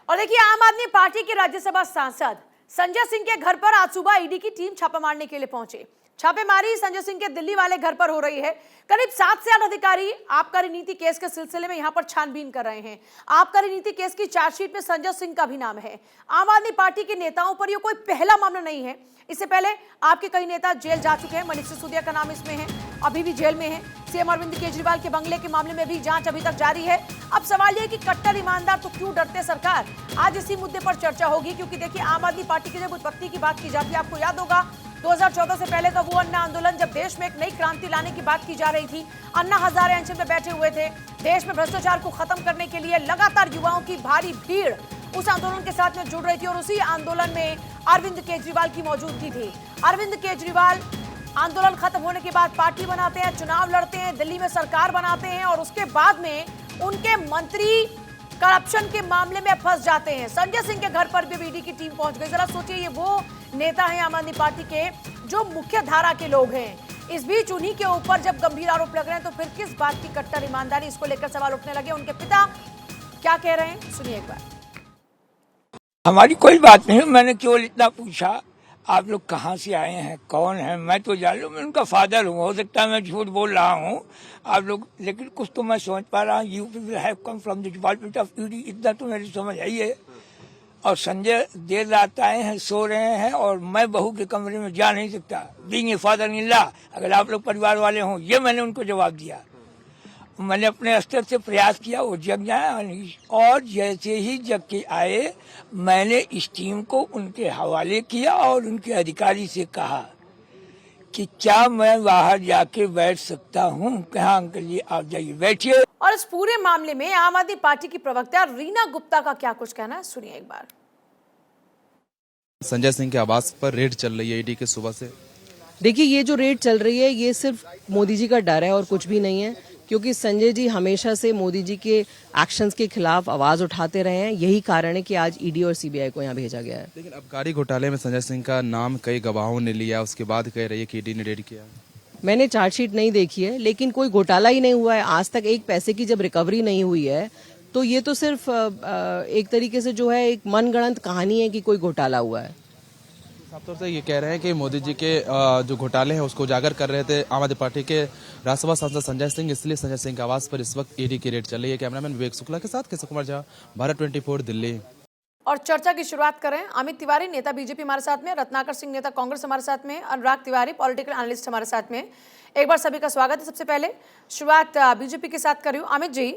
और देखिए, आम आदमी पार्टी के राज्यसभा सांसद संजय सिंह के घर पर आज सुबह ईडी की टीम छापा मारने के लिए पहुंचे। छापेमारी संजय सिंह के दिल्ली वाले घर पर हो रही है। करीब 7 से 8 अधिकारी आबकारी नीति केस के सिलसिले में यहां पर छानबीन कर रहे हैं। आबकारी नीति केस की चार्जशीट में संजय सिंह का भी नाम है। आम आदमी पार्टी के नेताओं पर यह कोई पहला मामला नहीं है। इससे पहले आपके कई नेता जेल जा चुके हैं। मनीष सिसोदिया का नाम इसमें है, अभी भी जेल में है। सीएम अरविंद केजरीवाल के बंगले के मामले में भी जांच अभी तक जारी है। अब सवाल यह कि कट्टर ईमानदार तो क्यों डरते सरकार। आज इसी मुद्दे पर चर्चा होगी, क्योंकि देखिए, आम आदमी पार्टी की जब उत्पत्ति की बात की जाती है, आपको याद होगा 2014 से पहले का वो अन्ना आंदोलन, जब देश में एक नई क्रांति लाने की बात की जा रही थी। अन्ना हजारे अनशन में बैठे हुए थे। देश में भ्रष्टाचार को खत्म करने के लिए लगातार युवाओं की भारी भीड़ उस आंदोलन के साथ में जुड़ रही थी और उसी आंदोलन में अरविंद केजरीवाल की मौजूदगी थी। अरविंद केजरीवाल आंदोलन खत्म होने के बाद पार्टी बनाते हैं, चुनाव लड़ते हैं, दिल्ली में सरकार बनाते हैं और उसके बाद में उनके मंत्री करप्शन के मामले में फंस जाते हैं। संजय सिंह के घर पर भी ईडी की टीम पहुंच गई। जरा सोचिए, ये वो नेता हैं आम आदमी पार्टी के जो मुख्य धारा के लोग हैं। इस बीच उन्हीं के ऊपर जब गंभीर आरोप लग रहे हैं, तो फिर किस बात की कट्टर ईमानदारी, इसको लेकर सवाल उठने लगे। उनके पिता क्या कह रहे हैं, सुनिए एक बार। हमारी कोई बात नहीं, मैंने केवल इतना पूछा आप लोग कहाँ से आए हैं, कौन है। मैं तो जान लूँ, मैं उनका फादर हूँ। हो सकता है मैं झूठ बोल रहा हूँ आप लोग, लेकिन कुछ तो मैं समझ पा रहा हूँ। You people have come from the department of ED, इतना तो मेरी समझ आई है। और संजय देर रात आए हैं, सो रहे हैं और मैं बहू के कमरे में जा नहीं सकता। Being a father in law, अगर आप लोग परिवार वाले हों, ये मैंने उनको जवाब दिया। मैंने अपने स्तर से प्रयास किया, वो जग जाए। और जैसे ही जग के आए, मैंने इस टीम को उनके हवाले किया और उनके अधिकारी से कहा कि क्या मैं बाहर जाके बैठ सकता हूँ। कहा अंकल जी आप जाइए बैठिए। और इस पूरे मामले में आम आदमी पार्टी की प्रवक्ता रीना गुप्ता का क्या कुछ कहना है, सुनिए एक बार। संजय सिंह के आवास पर रेड चल रही है ईडी के सुबह से। देखिए, ये जो रेड चल रही है, ये सिर्फ मोदी जी का डर है और कुछ भी नहीं है, क्योंकि संजय जी हमेशा से मोदी जी के एक्शंस के खिलाफ आवाज उठाते रहे हैं। यही कारण है कि आज ईडी और सीबीआई को यहाँ भेजा गया है। लेकिन आबकारी घोटाले में संजय सिंह का नाम कई गवाहों ने लिया, उसके बाद कह रही है कि ईडी ने रेड किया। मैंने चार्जशीट नहीं देखी है, लेकिन कोई घोटाला ही नहीं हुआ है आज तक। एक पैसे की जब रिकवरी नहीं हुई है, तो ये तो सिर्फ एक तरीके से जो है एक मनगढ़ंत कहानी है कि कोई घोटाला हुआ है। साफ तौर से ये कह रहे हैं कि मोदी जी के जो घोटाले हैं उसको उजागर कर रहे थे आम आदमी पार्टी के राज्यसभा सांसद संजय सिंह, इसलिए संजय सिंह के आवास पर इस वक्त ईडी की रेड चल रही है। कैमरामैन विवेक शुक्ला के साथ केशव कुमार झा, भारत 24 दिल्ली। और चर्चा की शुरुआत करें। अमित तिवारी नेता बीजेपी हमारे साथ में, रत्नाकर सिंह नेता कांग्रेस हमारे साथ में, अनुराग तिवारी पॉलिटिकल एनालिस्ट हमारे साथ में। एक बार सभी का स्वागत है। सबसे पहले शुरुआत बीजेपी के साथ कर रही हूं। अमित जी,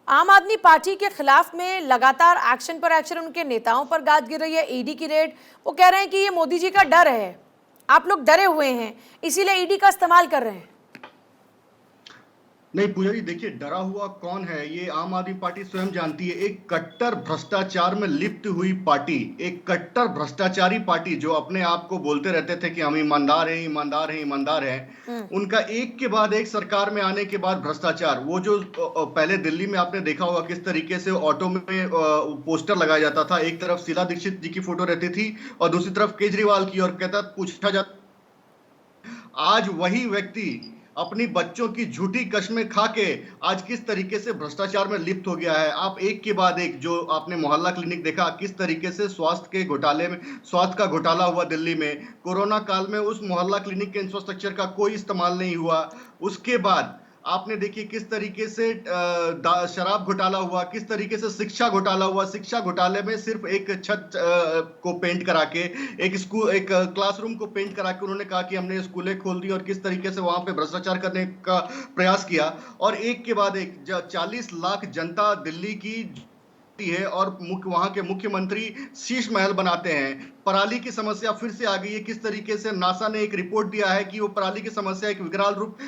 आम आदमी पार्टी के खिलाफ में लगातार एक्शन पर एक्शन, उनके नेताओं पर गाज गिर रही है। ईडी की रेड, वो कह रहे हैं कि ये मोदी जी का डर है, आप लोग डरे हुए हैं, इसीलिए ईडी का इस्तेमाल कर रहे हैं। नहीं पूजा जी, देखिए डरा हुआ कौन है ये आम आदमी पार्टी स्वयं जानती है। एक कट्टर भ्रष्टाचार में लिप्त हुई पार्टी, एक कट्टर भ्रष्टाचारी पार्टी जो अपने आप को बोलते रहते थे कि हम ईमानदार हैं, ईमानदार हैं, ईमानदार हैं। उनका एक के बाद एक सरकार में आने के बाद भ्रष्टाचार, वो जो पहले दिल्ली में आपने देखा होगा किस तरीके से ऑटो में पोस्टर लगाया जाता था। एक तरफ शीला दीक्षित जी की फोटो रहती थी और दूसरी तरफ केजरीवाल की, और कहता पूछा जाता आज वही व्यक्ति अपनी बच्चों की झूठी कस्में खा के आज किस तरीके से भ्रष्टाचार में लिप्त हो गया है। आप एक के बाद एक, जो आपने मोहल्ला क्लिनिक देखा, किस तरीके से स्वास्थ्य के घोटाले में, स्वास्थ्य का घोटाला हुआ दिल्ली में। कोरोना काल में उस मोहल्ला क्लिनिक के इंफ्रास्ट्रक्चर का कोई इस्तेमाल नहीं हुआ। उसके बाद आपने देखिए किस तरीके से शराब घोटाला हुआ, किस तरीके से शिक्षा घोटाला हुआ। शिक्षा घोटाले में सिर्फ एक छत को पेंट करा के, एक क्लासरूम को पेंट करा के उन्होंने कहा कि हमने स्कूलें खोल दी और किस तरीके से वहां पे भ्रष्टाचार करने का प्रयास किया। और एक के बाद एक 40 लाख जनता दिल्ली की है और वहां के मुख्यमंत्री शीश महल बनाते हैं। पराली की समस्या फिर से आ गई है। किस तरीके से नासा ने एक रिपोर्ट दिया है कि वो पराली की समस्या एक विकराल रूप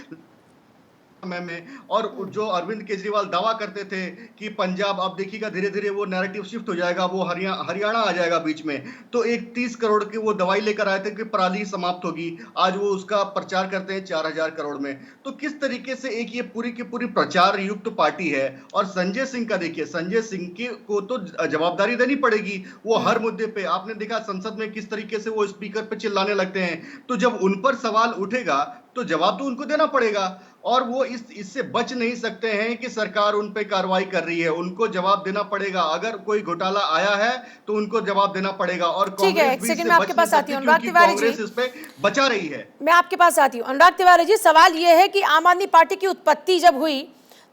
में, और जो अरविंद केजरीवाल दावा करते थे कि पंजाब, अब देखिएगा धीरे धीरे वो नैरेटिव शिफ्ट हो जाएगा, वो हरियाणा आ जाएगा बीच में। तो एक 30 करोड़ की वो दवाई लेकर आए थे कि पराली समाप्त होगी, आज वो उसका प्रचार करते हैं 4000 करोड़ में। तो किस तरीके से एक ये पूरी की पूरी प्रचार युक्त पार्टी है। और संजय सिंह का देखिए, संजय सिंह को तो जवाबदारी देनी पड़ेगी। वो हर मुद्दे पे, आपने देखा संसद में किस तरीके से वो स्पीकर पे चिल्लाने लगते हैं। तो जब उन पर सवाल उठेगा तो जवाब तो उनको देना पड़ेगा। और वो इससे बच नहीं सकते हैं कि सरकार उन पे कार्रवाई कर रही है, उनको जवाब देना पड़ेगा। अगर कोई घोटाला आया है तो उनको जवाब देना पड़ेगा। और ठीक है, कांग्रेस एक भी सेकंड इससे में आपके बच पास नहीं आती हूँ सकती अनुराग क्योंकि तिवारी जी। कांग्रेस इस पे बचा रही है। मैं आपके पास आती हूँ अनुराग तिवारी जी। सवाल यह है कि आम आदमी पार्टी की उत्पत्ति जब हुई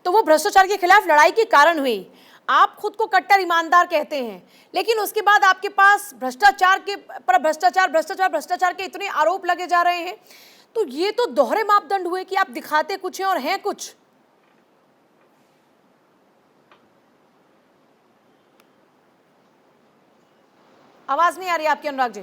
तो वो भ्रष्टाचार के खिलाफ लड़ाई के कारण हुई। आप खुद को कट्टर ईमानदार कहते हैं, लेकिन उसके बाद आपके पास भ्रष्टाचार के इतने आरोप लगे जा रहे हैं, तो ये तो दोहरे मापदंड हुए कि आप दिखाते कुछ हैं और हैं कुछ। आवाज नहीं आ रही आपकी अनुराग जी।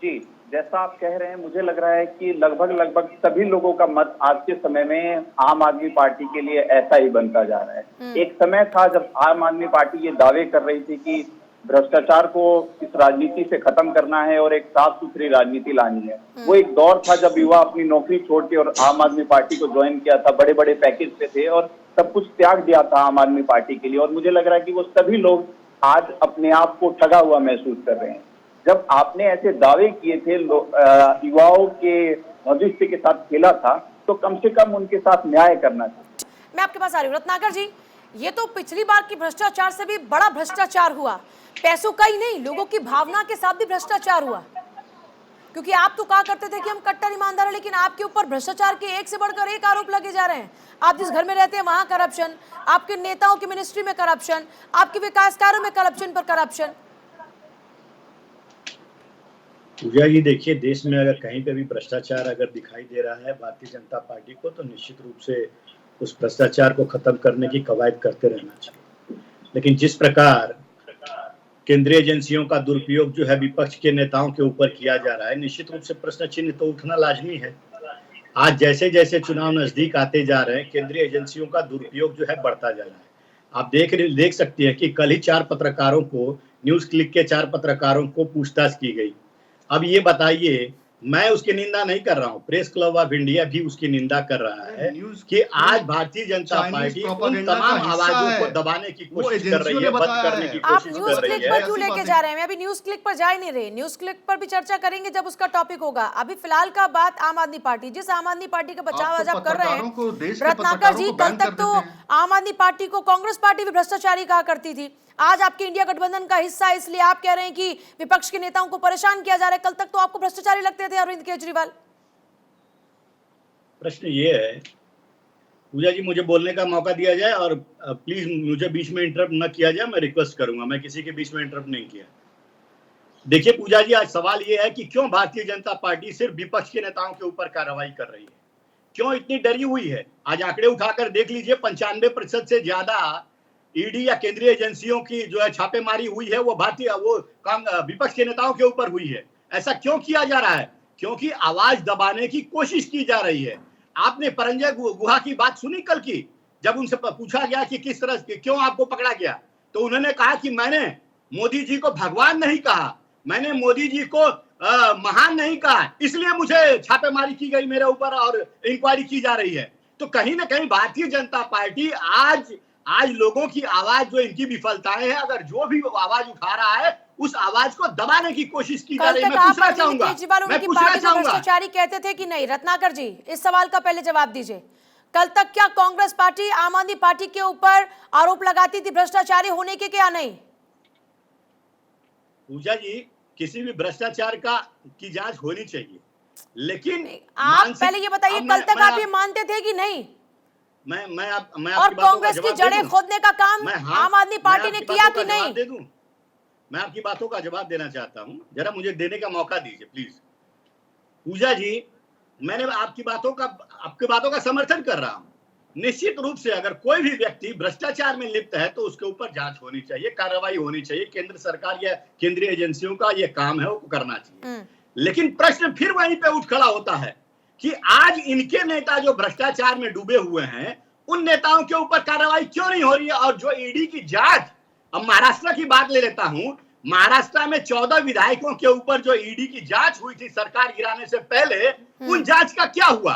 जी, जैसा आप कह रहे हैं, मुझे लग रहा है कि लगभग सभी लोगों का मत आज के समय में आम आदमी पार्टी के लिए ऐसा ही बनता जा रहा है। एक समय था जब आम आदमी पार्टी ये दावे कर रही थी कि भ्रष्टाचार को इस राजनीति से खत्म करना है और एक साफ सुथरी राजनीति लानी है। वो एक दौर था जब युवा अपनी नौकरी छोड़ के और आम आदमी पार्टी को ज्वाइन किया था, बड़े बड़े पैकेज पे थे और सब कुछ त्याग दिया था आम आदमी पार्टी के लिए। और मुझे लग रहा है कि वो सभी लोग आज अपने आप को ठगा हुआ महसूस कर रहे हैं। जब आपने ऐसे दावे किए थे, युवाओं के भविष्य के साथ खेला था, तो कम से कम उनके साथ न्याय करना चाहिए। मैं आपके पास आ रही हूँ रत्नाकर जी। ये तो पिछली बार की भ्रष्टाचार से भी बड़ा भ्रष्टाचार हुआ। पैसों का ही नहीं, लोगों की भावना के साथ भी भ्रष्टाचार हुआ। क्योंकि आप तो कहा करते थे कि हम कट्टर ईमानदार हैं, लेकिन आपके ऊपर भ्रष्टाचार के एक से बढ़कर एक आरोप लगे जा रहे हैं। आप जिस घर में रहते हैं वहां करप्शन, आपके नेताओं की मिनिस्ट्री में करप्शन, आपके विकास कार्यों में करप्शन पर करप्शन। पूजा जी, देखिए, देश में अगर कहीं पे भी भ्रष्टाचार अगर दिखाई दे रहा है भारतीय जनता पार्टी को, तो निश्चित रूप से उस भ्रष्टाचार को खत्म करने की कवायद करते रहना चाहिए। लेकिन जिस प्रकार केंद्रीय एजेंसियों का दुरुपयोग जो है विपक्ष के नेताओं के ऊपर किया जा रहा है, निश्चित रूप से प्रश्न चिन्ह तो उठना लाजमी है। आज जैसे जैसे चुनाव नजदीक आते जा रहे हैं, केंद्रीय एजेंसियों का दुरुपयोग जो है बढ़ता जा रहा है। आप देख सकते हैं कि कल ही 4 पत्रकारों को, न्यूज क्लिक के 4 पत्रकारों को पूछताछ की गई। अब ये बताइए, मैं उसकी निंदा नहीं कर रहा हूँ, प्रेस क्लब ऑफ इंडिया भी उसकी निंदा कर रहा है कि आज भारतीय जनता पार्टी उन तमाम आवाजों को दबाने की कोशिश कर रही है, बंद करने की आप कोशिश न्यूज कर रही क्लिक पर है। क्यों लेके जा रहे हैं? मैं अभी न्यूज क्लिक पर जा ही नहीं रहे। न्यूज क्लिक पर भी चर्चा करेंगे जब उसका टॉपिक होगा। अभी फिलहाल का बात आम आदमी पार्टी, जिस आम आदमी पार्टी का बचाव आज आप कर रहे हैं रत्नाकर जी, कल तक तो आम आदमी पार्टी को कांग्रेस पार्टी भी भ्रष्टाचारी कहा करती थी। आज आपके इंडिया गठबंधन का हिस्सा, इसलिए आप कह रहे हैं कि विपक्ष के नेताओं को परेशान किया जा रहा है। कल तक तो आपको भ्रष्टाचारी लगते थे अरविंद केजरीवाल। प्रश्न ये है पूजा जी, मुझे बोलने का मौका दिया जाए और प्लीज मुझे बीच में इंटरप्ट न किया जाए, मैं रिक्वेस्ट करूंगा। मैं किसी के बीच में इंटरप्ट नहीं किया। देखिए पूजा जी, आज सवाल ये है कि क्यों भारतीय जनता पार्टी सिर्फ विपक्ष के नेताओं के ऊपर कार्रवाई कर रही है, क्यों इतनी डरी हुई है। आज आंकड़े उठाकर देख लीजिए, 95% से ज्यादा ईडी या केंद्रीय एजेंसियों की जो है छापेमारी हुई है वो विपक्ष के नेताओं के ऊपर हुई है। ऐसा क्यों किया जा रहा है? क्योंकि आवाज दबाने की कोशिश की जा रही है। आपने परंजय गुहा की बात सुनी कल की, जब उनसे पूछा गया कि किस तरह क्यों आपको पकड़ा गया, तो उन्होंने कहा कि मैंने मोदी जी को भगवान नहीं कहा, मैंने मोदी जी को महान नहीं कहा, इसलिए मुझे छापेमारी की गई मेरे ऊपर और इंक्वायरी की जा रही है। तो कहीं ना कहीं भारतीय जनता पार्टी आज लोगों की आवाज, जो इनकी विफलताएं हैं, अगर जो भी आवाज उठा रहा है उस आवाज को दबाने की कोशिश की जा रही है। मैं पूछना चाहूंगा, भ्रष्टाचारी कहते थे कि नहीं? रत्नाकर जी, इस सवाल का पहले जवाब दीजिए। कल तक क्या कांग्रेस पार्टी आम आदमी पार्टी के ऊपर आरोप लगाती थी भ्रष्टाचारी होने के, क्या नहीं? पूजा जी, किसी भी भ्रष्टाचार की जांच होनी चाहिए, लेकिन आप पहले ये बताइए, कल तक आप ये मानते थे कि नहीं? मैं और कांग्रेस की जड़ें खोदने का काम आम आदमी पार्टी ने किया कि नहीं? मैं आपकी बातों का जवाब देना चाहता हूं, जरा मुझे देने का मौका दीजिए प्लीज। पूजा जी, मैंने आपकी बातों का समर्थन कर रहा हूं। निश्चित रूप से अगर कोई भी व्यक्ति भ्रष्टाचार में लिप्त है तो उसके ऊपर जांच होनी चाहिए, कार्रवाई होनी चाहिए। केंद्र सरकार या केंद्रीय एजेंसियों का यह काम है, वो करना चाहिए। लेकिन प्रश्न फिर वहीं पे उठ खड़ा होता है कि आज इनके नेता जो भ्रष्टाचार में डूबे हुए हैं, उन नेताओं के ऊपर कार्रवाई क्यों नहीं हो रही है? और जो ईडी की जांच, अब महाराष्ट्र की बात ले लेता हूं, महाराष्ट्र में 14 विधायकों के ऊपर जो ईडी की जांच हुई थी सरकार गिराने से पहले, उन जांच का क्या हुआ?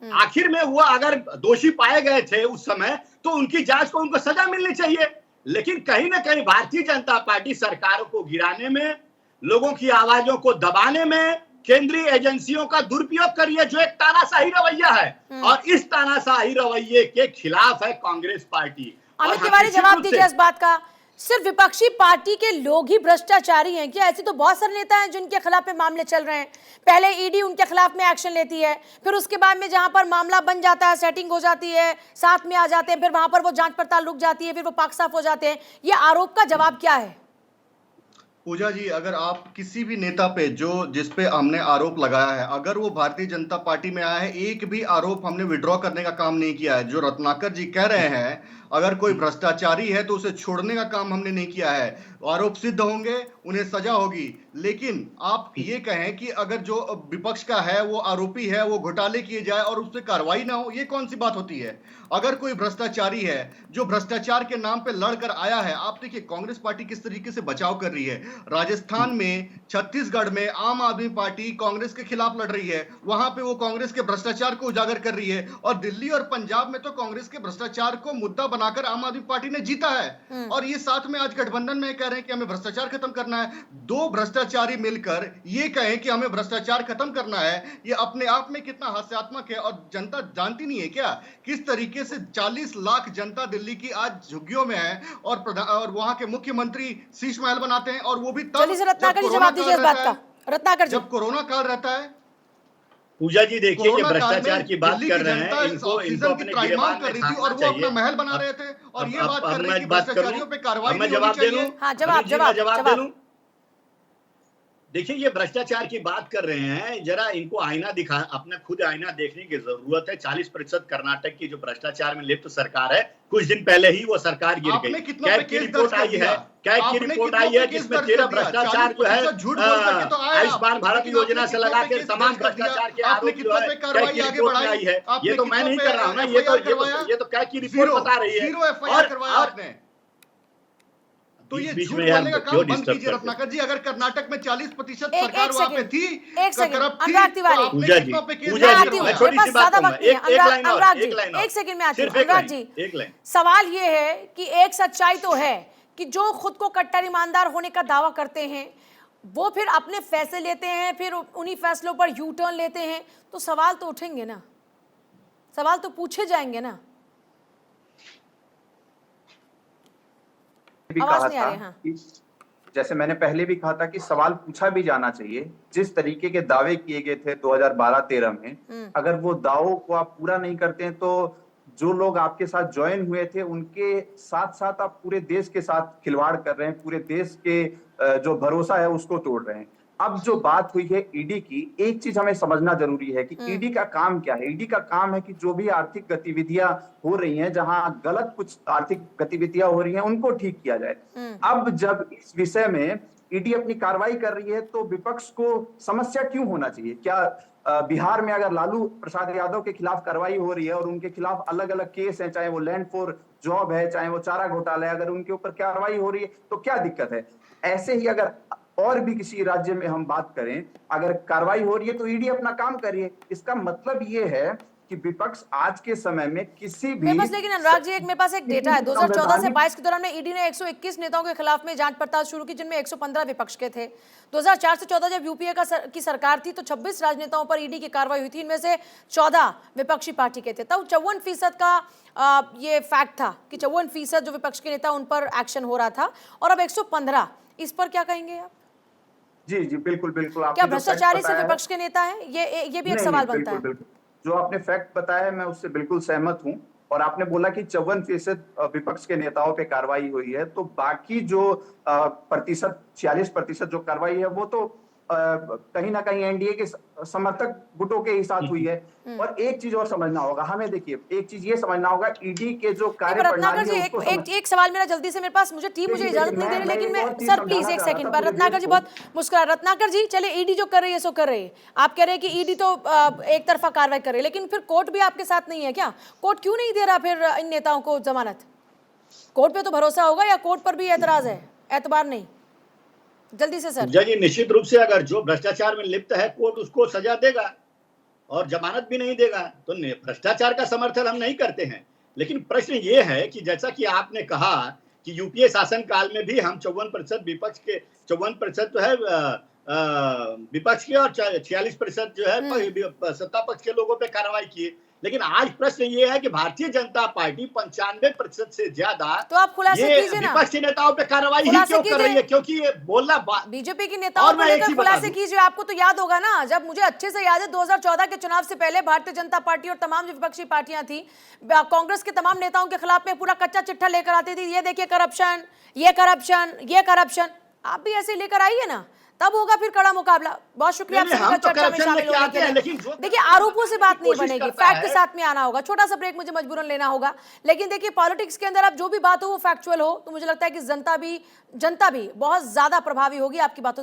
आखिर में वो अगर दोषी पाए गए थे उस समय, तो उनकी जांच को उनको सजा मिलनी चाहिए। लेकिन कहीं ना कहीं भारतीय जनता पार्टी सरकारों को गिराने में, लोगों की आवाजों को दबाने में केंद्रीय एजेंसियों का दुरुपयोग कर रही है, जो एक तानाशाही रवैया है। और इस तानाशाही रवैये के खिलाफ है कांग्रेस पार्टी। अमित और तिवारी, निश्चित जवाब रूप दीजिए से इस बात का, सिर्फ विपक्षी पार्टी के लोग ही भ्रष्टाचारी हैं क्या? ऐसे तो बहुत सारे नेता हैं जिनके खिलाफ में मामले चल रहे हैं। पहले ईडी उनके खिलाफ में एक्शन लेती है, फिर उसके बाद में जहां पर मामला बन जाता है, सेटिंग हो जाती है, साथ में आ जाते हैं, फिर वहां पर वो जांच पड़ताल रुक जाती है, फिर वो पाक साफ हो जाते हैं। ये आरोप का जवाब क्या है? पूजा जी, अगर आप किसी भी नेता पे जिस पे हमने आरोप लगाया है, अगर वो भारतीय जनता पार्टी में आया है, एक भी आरोप हमने विड्रॉ करने का काम नहीं किया है। जो रत्नाकर जी कह रहे हैं, अगर कोई भ्रष्टाचारी है तो उसे छोड़ने का काम हमने नहीं किया है। आरोप सिद्ध होंगे, उन्हें सजा होगी। लेकिन आप ये कहें कि अगर जो विपक्ष का है वो आरोपी है, वो घोटाले किए जाए और उस पर कार्रवाई ना हो, ये कौन सी बात होती है? अगर कोई भ्रष्टाचारी है जो भ्रष्टाचार के नाम पे लड़कर आया है, आप देखिए कांग्रेस पार्टी किस तरीके से बचाव कर रही है। राजस्थान में, छत्तीसगढ़ में आम आदमी पार्टी कांग्रेस के खिलाफ लड़ रही है, वहां पे वो कांग्रेस के भ्रष्टाचार को उजागर कर रही है। और दिल्ली और पंजाब में तो कांग्रेस के भ्रष्टाचार को मुद्दा बनाकर आम आदमी पार्टी ने जीता है। और ये साथ में आज गठबंधन में कह रहे हैं कि हमें भ्रष्टाचार खत्म करना है। दो भ्रष्टाचारी मिलकर ये कहें कि हमें भ्रष्टाचार खत्म करना है, ये अपने आप में कितना हास्यात्मक है। और जनता जानती नहीं है क्या किस तरीके से 40 लाख जनता दिल्ली की आज झुग्गियों में है और वहां के मुख्यमंत्री शीश महल बनाते हैं, और वो भी तब रत्नाकर जी जवाब दीजिए इस बात का। रत्नाकर जी, जब कोरोना काल रहता है। पूजा जी देखिए, ये कोरोना काल भ्रष्टाचार में की बात दिल्ली कर की रहे हैं, जनता इनको ऑक्सीजन की अपने त्राहिमाम गिरबान कर में रही थी और थामना वो अपना चाहिए। महल बना रहे थे, और ये बात कर रहे हैं कि बात करूं, भ्रष्टाचारियों पे कार्रवाई अब मैं नहीं होनी जवाब दे चाहिए। दूं। हाँ, अनिल जी, मैं जवाब दे जवाब। दूं। देखिए, ये भ्रष्टाचार की बात कर रहे हैं, जरा इनको आईना दिखा, अपना खुद आईना देखने की जरूरत है। 40% कर्नाटक की जो भ्रष्टाचार में लिप्त सरकार है, कुछ दिन पहले ही वो सरकार गिर आपने गई। कितनों कैग पे की केस रिपोर्ट दर्ज कर आई दिया? है, कैग की आपने रिपोर्ट कितनों आई है पे केस जिसमें दर्ज तेरह कर दिया? भ्रष्टाचार जो है 40% झूठ बोल करके तो आए आप। आयुष्मान भारत लेकिन योजना आपने से लगा कितनों के पे तमाम केस दर्ज कर दिया? भ्रष्टाचार के आपने आरोप जो कितनों है पे कैग कार्रवाई की आगे रिपोर्ट में बढ़ाई? आई है। ये आपने तो मैं कितनों नहीं पे कर रहा हूं ना, FIR करवाया? ये तो कैग की रिपोर्ट बता रही है। जीरो FIR करवाया आपने। तो ये बीच झूठ में यार बोलने का क्यों काम बंद डिस्टर्ब कीजिए करते रत्नाकर जी। अगर कर्नाटक में 40% एक सरकार वहां पे सेकंड, थी, एक सेकंड, करप्ट थी, अनुराग तिवारी। तो आपने पूजा जी, कितनों पे केस पूजा मैं जी, आती हूँ, मैं मेरे छोटी पास सी बात ज्यादा कहूंगा। वक्त नहीं है। एक लाइन और, अनुराग जी, एक लाइन और। एक सेकंड में आती हूँ। सिर्फ एक अनुराग लाइन, जी, एक लाइन। सवाल ये है कि एक सच्चाई तो है कि जो खुद को कट्टर ईमानदार होने का दावा करते हैं, वो फिर अपने फैसले लेते हैं, फिर उन्हीं फैसलों पर यू टर्न लेते हैं, तो सवाल तो उठेंगे ना, सवाल तो पूछे जाएंगे ना। भी आवाज कहा नहीं आ था रही, हाँ। कि जैसे मैंने पहले भी कहा था कि सवाल पूछा भी जाना चाहिए। जिस तरीके के दावे किए गए थे 2012-13 में, अगर वो दावों को आप पूरा नहीं करते हैं तो जो लोग आपके साथ ज्वाइन हुए थे उनके साथ साथ आप पूरे देश के साथ खिलवाड़ कर रहे हैं, पूरे देश के जो भरोसा है उसको तोड़ रहे हैं। अब जो बात हुई है ईडी की, एक चीज हमें समझना जरूरी है कि ईडी का काम क्या है। ईडी का काम है कि जो भी आर्थिक गतिविधियां हो रही हैं, जहां गलत कुछ आर्थिक गतिविधियां हो रही हैं, उनको ठीक किया जाए। अब जब इस विषय में ईडी अपनी कार्रवाई कर रही है तो विपक्ष को समस्या क्यों होना चाहिए? क्या बिहार में अगर लालू प्रसाद यादव के खिलाफ कार्रवाई हो रही है और उनके खिलाफ अलग अलग केस हैं, चाहे वो लैंड फॉर जॉब है, चाहे वो चारा घोटाला है, अगर उनके ऊपर कार्रवाई हो रही है तो क्या दिक्कत है? ऐसे ही अगर और भी किसी राज्य में हम बात करें, अगर कार्रवाई हो रही है तो ईडी अपना काम करिए। इसका मतलब ये है कि विपक्ष आज के समय में किसी भी मेरे पास, लेकिन अनुराग जी, मेरे पास एक डेटा है 2014 से 22 के दौरान में ईडी ने 121 नेताओं के खिलाफ में जांच पड़ताल शुरू की, जिनमें 115 विपक्ष के थे। 2004 से 14 जब यूपीए की सरकार थी तो 26 राजनेताओं पर ईडी की कार्रवाई हुई थी, इनमें से 14 विपक्षी पार्टी के थे। तब 54% का ये फैक्ट था कि 54% जो विपक्ष के नेता उन पर एक्शन हो रहा था, और अब 115। इस पर क्या कहेंगे आप? जी जी, बिल्कुल बिल्कुल। क्या भ्रष्टाचारी से विपक्ष के नेता है? ये भी एक सवाल बनता है। बिल्कुल, जो आपने फैक्ट बताया है मैं उससे बिल्कुल सहमत हूं। और आपने बोला कि 54% विपक्ष के नेताओं पे कार्रवाई हुई है, तो बाकी जो प्रतिशत 46% जो कार्रवाई है वो तो कहीं ना कहीं एनडीए के समर्थक गुटों के ही साथ हुई है। और एक चीज और समझना होगा हमें, देखिए एक चीज ये समझना होगा ईडी के जो कार्य रत्नाकर जी, एक सवाल मेरा जल्दी से, मेरे पास, मुझे टीम मुझे इजाजत नहीं दे रही, लेकिन मैं सर प्लीज एक सेकंड पर, रत्नाकर जी बहुत मुस्कुरा। रत्नाकर जी, चलिए ईडी जो कर रही है सो कर रही है, आप कह रहे हैं कि ईडी तो एक तरफा कार्रवाई कर रही है, लेकिन फिर कोर्ट भी आपके साथ नहीं है क्या? कोर्ट क्यों नहीं दे रहा फिर इन नेताओं को जमानत? कोर्ट पे तो भरोसा होगा, या कोर्ट पर भी एतराज है, एतबार नहीं? जल्दी से सर। जी, निश्चित रूप से अगर जो भ्रष्टाचार में लिप्त है, कोर्ट उसको सजा देगा और जमानत भी नहीं देगा। तो भ्रष्टाचार का समर्थन हम नहीं करते हैं, लेकिन प्रश्न ये है कि जैसा कि आपने कहा कि यूपीए शासन काल में भी हम 54% विपक्ष के 54% जो है विपक्ष के और 46% जो है सत्ता पक्ष के लोगों पे कार्रवाई किए। लेकिन आज प्रश्न ये है कि भारतीय जनता पार्टी 95% से ज्यादा तो आप खुलासे ये कीजिए ना। विपक्षी नेताओं पे कार्रवाई ही खुलासे क्यों कर रही है? कीजिए। क्योंकि ये बोलना बीजेपी के नेताओं और को मैं एक लेकर चीज बता खुलासे दूं। कीजिए। आपको तो याद होगा ना, जब मुझे अच्छे से याद है 2014 के चुनाव से पहले भारतीय जनता पार्टी और तमाम जो विपक्षी पार्टियां थी कांग्रेस के तमाम नेताओं के खिलाफ में पूरा कच्चा चिट्ठा लेकर आती थी, ये देखिए करप्शन, ये करप्शन, ये करप्शन। आप भी ऐसे लेकर आइए ना, तब होगा फिर कड़ा मुकाबला। बहुत शुक्रिया आप नहीं, सभी हम का तो चर्चा में करप्शन शामिल लेके होने आते के हैं, लिए। लेकिन जो देखिए आरोपों से बात नहीं कोशिश बनेगी, करता फैक्ट के है। साथ में आना होगा। छोटा सा ब्रेक मुझे मजबूरन लेना होगा, लेकिन देखिए पॉलिटिक्स के अंदर अब जो भी बात हो वो फैक्चुअल हो, तो मुझे लगता है कि जनता भी बहुत ज्यादा प्रभावी होगी आपकी बातों से।